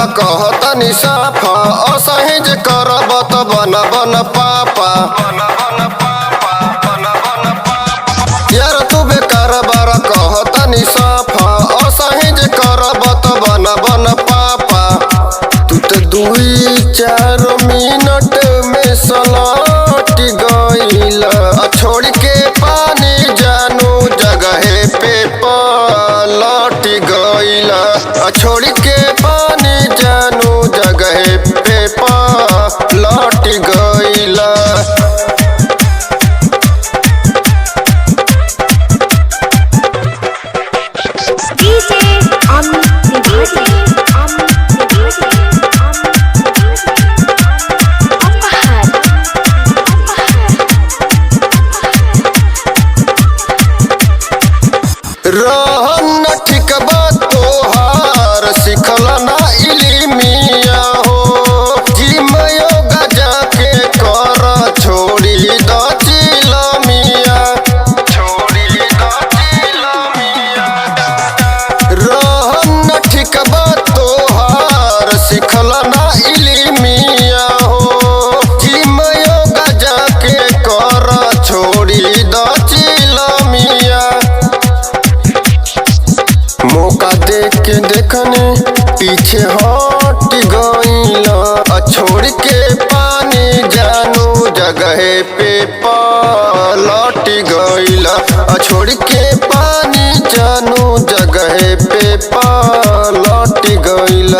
बड़ा कहतनी साफा असहिज करब त बन बन पापा। यार तू बेकार बड़ा कहतनी साफा असहिज करब त बन बन पापा। तू तो 2-4 मिनट में सलट गइल छोड़ के पानी जानू जगह पे पलट गइल छोड़ के पानी जानू जगह पे पलट गइल। रहन ठीक बा तोहार सिखल ना इल्मिया हो। जिम योगा जाके कर छोड़ी द चिलमिया। रहन ठीक बा तोहार सिखल ना इल्मिया हो। जिम योगा जाके कर छोड़ी द चिलमिया। मौका देख के देखने पीछे हट गइल छोड़ के पानी जानू जगह पे पलट गइल छोड़ के पानी जानू जगह पे पलट गइल।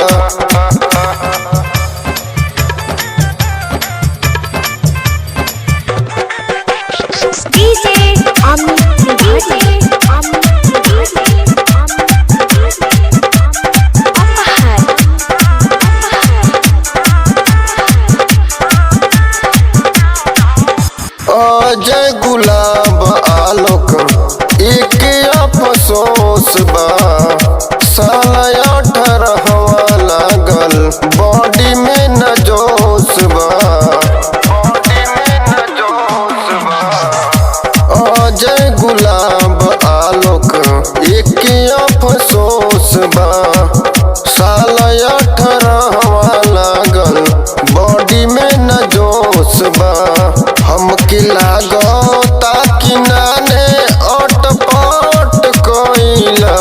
अजय गुलाब आलोक एक अफसोस बा। साला 18 लागल बॉडी में न जोश बा। अजय गुलाब आलोक एक अफसोस बा। साला 18 लागल बॉडी में न जोश बा। हमके लागता कि नाने अटपट कइला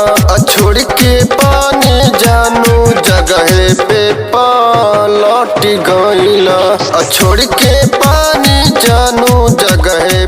छोड़ के पानी जानू जगह पे पलट गइला छोड़ के पानी जानू जगह